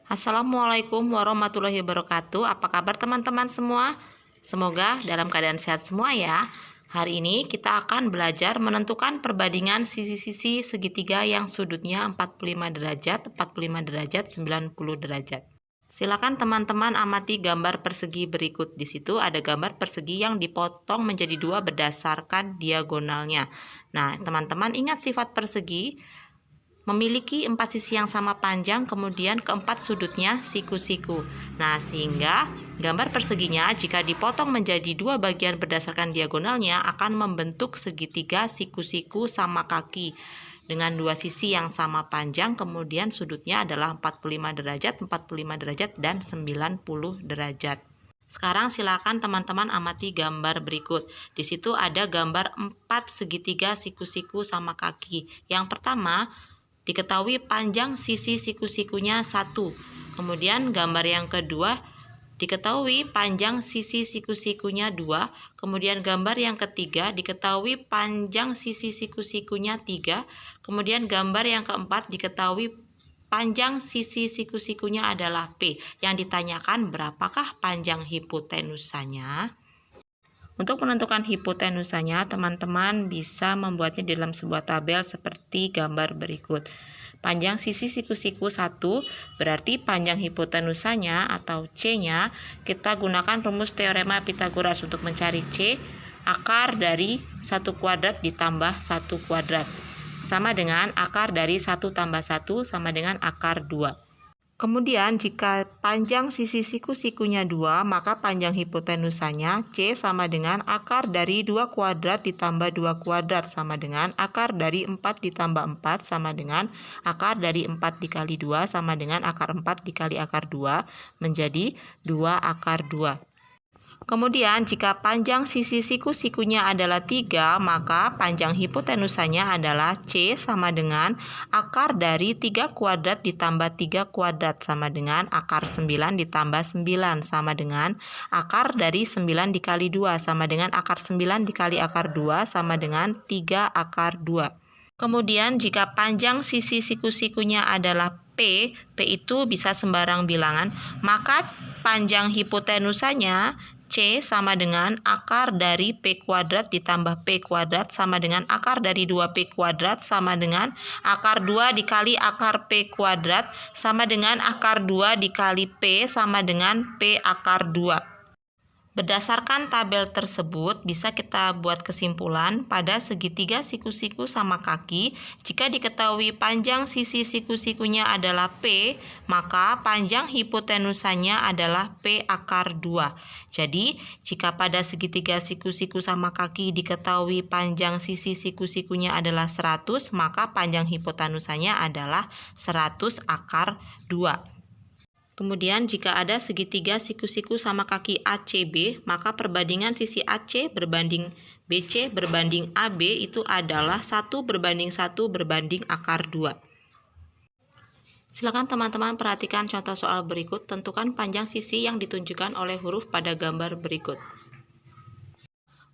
Assalamualaikum warahmatullahi wabarakatuh. Apa kabar teman-teman semua? Semoga dalam keadaan sehat semua ya. Hari ini kita akan belajar menentukan perbandingan sisi-sisi segitiga yang sudutnya 45 derajat, 45 derajat, 90 derajat. Silakan teman-teman amati gambar persegi berikut. Di situ ada gambar persegi yang dipotong menjadi dua berdasarkan diagonalnya. Nah, teman-teman ingat sifat persegi memiliki empat sisi yang sama panjang, kemudian keempat sudutnya siku-siku. Nah, sehingga gambar perseginya jika dipotong menjadi dua bagian berdasarkan diagonalnya akan membentuk segitiga siku-siku sama kaki dengan dua sisi yang sama panjang, kemudian sudutnya adalah 45 derajat, 45 derajat, dan 90 derajat. Sekarang silakan teman-teman amati gambar berikut. Di situ ada gambar 4 segitiga siku-siku sama kaki. Yang pertama, diketahui panjang sisi siku-sikunya 1. Kemudian gambar yang kedua, diketahui panjang sisi siku-sikunya 2. Kemudian gambar yang ketiga, diketahui panjang sisi siku-sikunya 3. Kemudian gambar yang keempat, diketahui panjang sisi siku-sikunya adalah P. Yang ditanyakan berapakah panjang hipotenusanya? Untuk menentukan hipotenusanya, teman-teman bisa membuatnya dalam sebuah tabel seperti gambar berikut. Panjang sisi siku-siku 1 berarti panjang hipotenusanya atau C-nya kita gunakan rumus teorema Pitagoras untuk mencari C, akar dari 1 kuadrat ditambah 1 kuadrat. Sama dengan akar dari 1 tambah 1 sama dengan akar 2. Kemudian jika panjang sisi siku-sikunya 2, maka panjang hipotenusanya C sama dengan akar dari 2 kuadrat ditambah 2 kuadrat sama dengan akar dari 4 ditambah 4 sama dengan akar dari 4 dikali 2 sama dengan akar 4 dikali akar 2 menjadi 2 akar 2. Kemudian jika panjang sisi siku-sikunya adalah 3, maka panjang hipotenusanya adalah C sama dengan akar dari 3 kuadrat ditambah 3 kuadrat sama dengan akar 9 ditambah 9 sama dengan akar dari 9 dikali 2 sama dengan akar 9 dikali akar 2 sama dengan 3 akar 2. Kemudian jika panjang sisi siku-sikunya adalah P itu bisa sembarang bilangan, maka panjang hipotenusanya C sama dengan akar dari P kuadrat ditambah P kuadrat sama dengan akar dari 2P kuadrat sama dengan akar 2 dikali akar P kuadrat sama dengan akar 2 dikali P sama dengan P akar 2. Berdasarkan tabel tersebut, bisa kita buat kesimpulan pada segitiga siku-siku sama kaki, jika diketahui panjang sisi siku-sikunya adalah P, maka panjang hipotenusanya adalah P akar 2. Jadi, jika pada segitiga siku-siku sama kaki diketahui panjang sisi siku-sikunya adalah 100, maka panjang hipotenusanya adalah 100 akar 2. Kemudian jika ada segitiga siku-siku sama kaki ACB, maka perbandingan sisi AC berbanding BC berbanding AB itu adalah 1 berbanding 1 berbanding akar 2. Silakan teman-teman perhatikan contoh soal berikut. Tentukan panjang sisi yang ditunjukkan oleh huruf pada gambar berikut.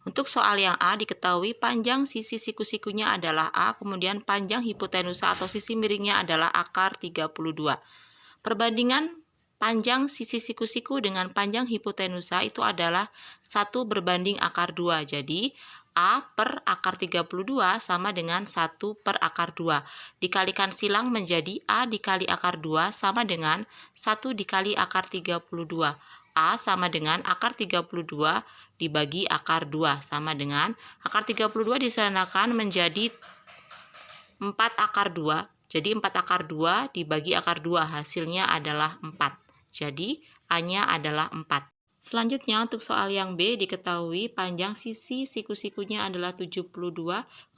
Untuk soal yang A, diketahui panjang sisi siku-sikunya adalah A, kemudian panjang hipotenusa atau sisi miringnya adalah akar 32. Perbandingan panjang sisi siku-siku dengan panjang hipotenusa itu adalah 1 berbanding akar 2. Jadi, A per akar 32 sama dengan 1 per akar 2. Dikalikan silang menjadi A dikali akar 2 sama dengan 1 dikali akar 32. A sama dengan akar 32 dibagi akar 2 sama dengan akar 32 disederhanakan menjadi 4 akar 2. Jadi 4 akar 2 dibagi akar 2 hasilnya adalah 4. Jadi A-nya adalah 4. Selanjutnya untuk soal yang B, diketahui panjang sisi siku-sikunya adalah 72,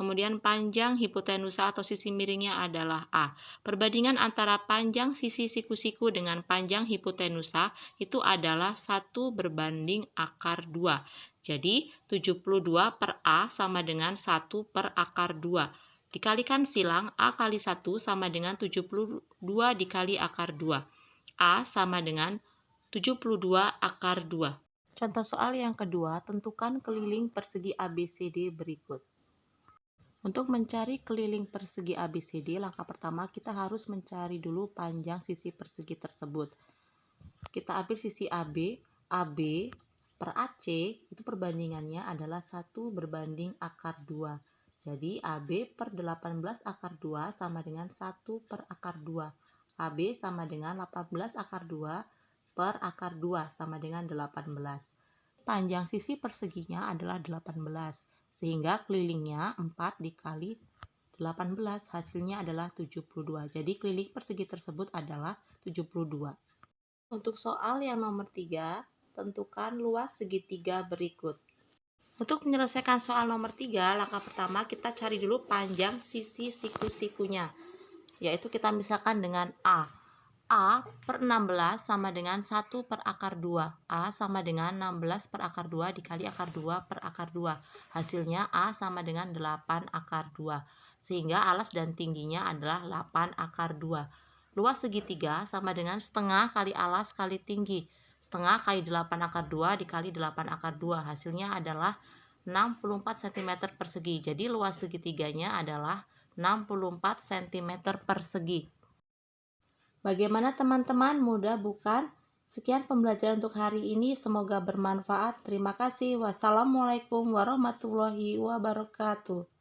kemudian panjang hipotenusa atau sisi miringnya adalah A. Perbandingan antara panjang sisi siku-siku dengan panjang hipotenusa itu adalah 1 berbanding akar 2. Jadi 72 per A sama dengan 1 per akar 2. Dikalikan silang, A kali 1 sama dengan 72 dikali akar 2. A sama dengan 72 akar 2. Contoh soal yang kedua, tentukan keliling persegi ABCD berikut. Untuk mencari keliling persegi ABCD, langkah pertama kita harus mencari dulu panjang sisi persegi tersebut. Kita ambil sisi AB, AB per AC itu perbandingannya adalah 1 berbanding akar 2. Jadi AB per 18 akar 2 sama dengan 1 per akar 2. AB sama dengan 18 akar 2 per akar 2 sama dengan 18. Panjang sisi perseginya adalah 18, sehingga kelilingnya 4 dikali 18, hasilnya adalah 72. Jadi keliling persegi tersebut adalah 72. Untuk soal yang nomor 3, tentukan luas segitiga berikut. Untuk menyelesaikan soal nomor 3, langkah pertama kita cari dulu panjang sisi siku-sikunya, yaitu kita misalkan dengan A. A per 16 sama dengan 1 per akar 2. A sama dengan 16 per akar 2 dikali akar 2 per akar 2. Hasilnya A sama dengan 8 akar 2. Sehingga alas dan tingginya adalah 8 akar 2. Luas segitiga sama dengan setengah kali alas kali tinggi. Setengah kali 8 akar 2 dikali 8 akar 2. Hasilnya adalah 64 cm persegi. Jadi luas segitiganya adalah 64 cm persegi. Bagaimana teman-teman, mudah bukan? Sekian pembelajaran untuk hari ini, semoga bermanfaat. Terima kasih. Wassalamualaikum warahmatullahi wabarakatuh.